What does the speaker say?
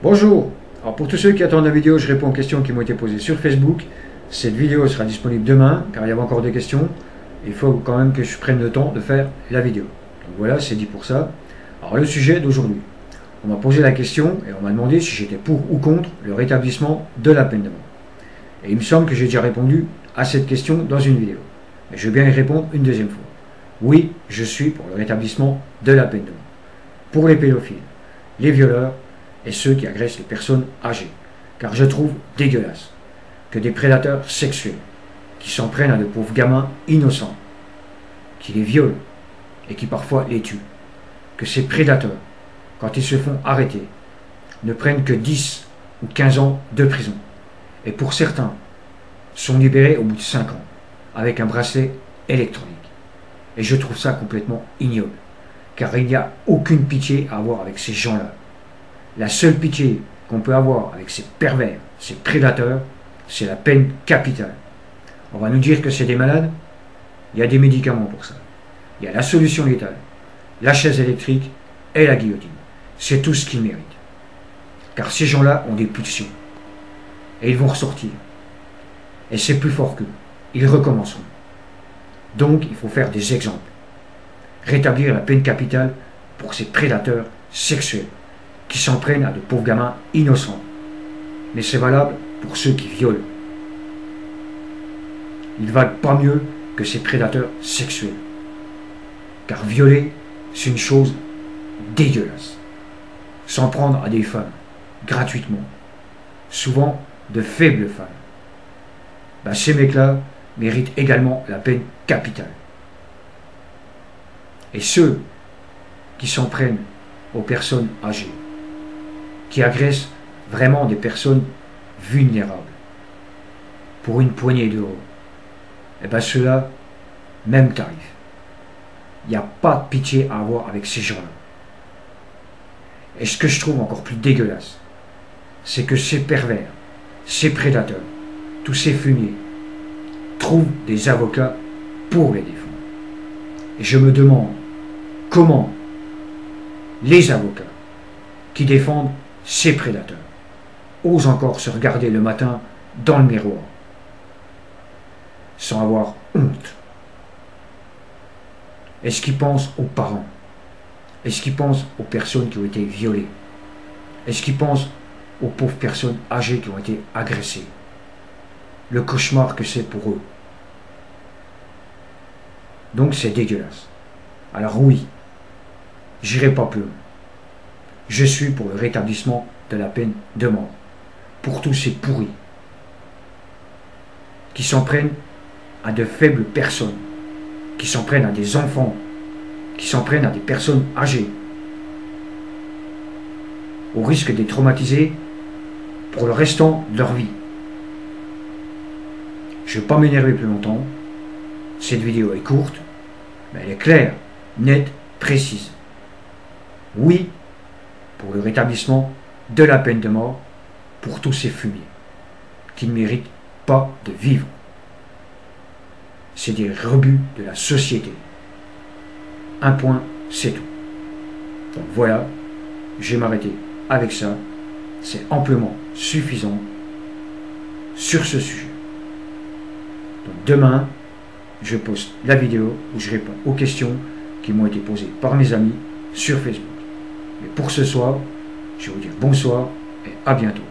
Bonjour. Alors pour tous ceux qui attendent la vidéo, je réponds aux questions qui m'ont été posées sur Facebook. Cette vidéo sera disponible demain, car il y avait encore des questions. Il faut quand même que je prenne le temps de faire la vidéo. Donc voilà, c'est dit pour ça. Alors le sujet d'aujourd'hui. On m'a posé la question et on m'a demandé si j'étais pour ou contre le rétablissement de la peine de mort. Et il me semble que j'ai déjà répondu à cette question dans une vidéo. Mais je vais bien y répondre une deuxième fois. Oui, je suis pour le rétablissement de la peine de mort. Pour les pédophiles, les violeurs et ceux qui agressent les personnes âgées. Car je trouve dégueulasse que des prédateurs sexuels qui s'en prennent à de pauvres gamins innocents, qui les violent et qui parfois les tuent, que ces prédateurs, quand ils se font arrêter, ne prennent que 10 ou 15 ans de prison. Et pour certains, sont libérés au bout de 5 ans, avec un bracelet électronique. Et je trouve ça complètement ignoble, car il n'y a aucune pitié à avoir avec ces gens-là. La seule pitié qu'on peut avoir avec ces pervers, ces prédateurs, c'est la peine capitale. On va nous dire que c'est des malades. Il y a des médicaments pour ça. Il y a la solution létale, la chaise électrique et la guillotine. C'est tout ce qu'ils méritent. Car ces gens-là ont des pulsions. Et ils vont ressortir. Et c'est plus fort qu'eux. Ils recommenceront. Donc il faut faire des exemples. Rétablir la peine capitale pour ces prédateurs sexuels qui s'en prennent à de pauvres gamins innocents. Mais c'est valable pour ceux qui violent. Ils valent pas mieux que ces prédateurs sexuels. Car violer, c'est une chose dégueulasse. S'en prendre à des femmes, gratuitement. Souvent de faibles femmes. Ben, ces mecs-là méritent également la peine capitale. Et ceux qui s'en prennent aux personnes âgées, qui agressent vraiment des personnes vulnérables, pour une poignée d'euros, et bien ceux-là, même tarif. Il n'y a pas de pitié à avoir avec ces gens-là. Et ce que je trouve encore plus dégueulasse, c'est que ces pervers, ces prédateurs, tous ces fumiers, trouvent des avocats pour les défendre. Et je me demande comment les avocats qui défendent ces prédateurs osent encore se regarder le matin dans le miroir sans avoir honte. Est-ce qu'ils pensent aux parents? Est-ce qu'ils pensent aux personnes qui ont été violées? Est-ce qu'ils pensent aux pauvres personnes âgées qui ont été agressées? Le cauchemar que c'est pour eux. Donc c'est dégueulasse. Alors oui, j'irai pas plus loin. Je suis pour le rétablissement de la peine de mort. Pour tous ces pourris qui s'en prennent à de faibles personnes, qui s'en prennent à des enfants, qui s'en prennent à des personnes âgées, au risque d'être traumatisés pour le restant de leur vie. Je ne vais pas m'énerver plus longtemps. Cette vidéo est courte, mais elle est claire, nette, précise. Oui, pour le rétablissement de la peine de mort pour tous ces fumiers qui ne méritent pas de vivre. C'est des rebuts de la société. Un point, c'est tout. Donc voilà, je vais m'arrêter avec ça. C'est amplement suffisant sur ce sujet. Donc demain, je poste la vidéo où je réponds aux questions qui m'ont été posées par mes amis sur Facebook. Mais pour ce soir, je vais vous dire bonsoir et à bientôt.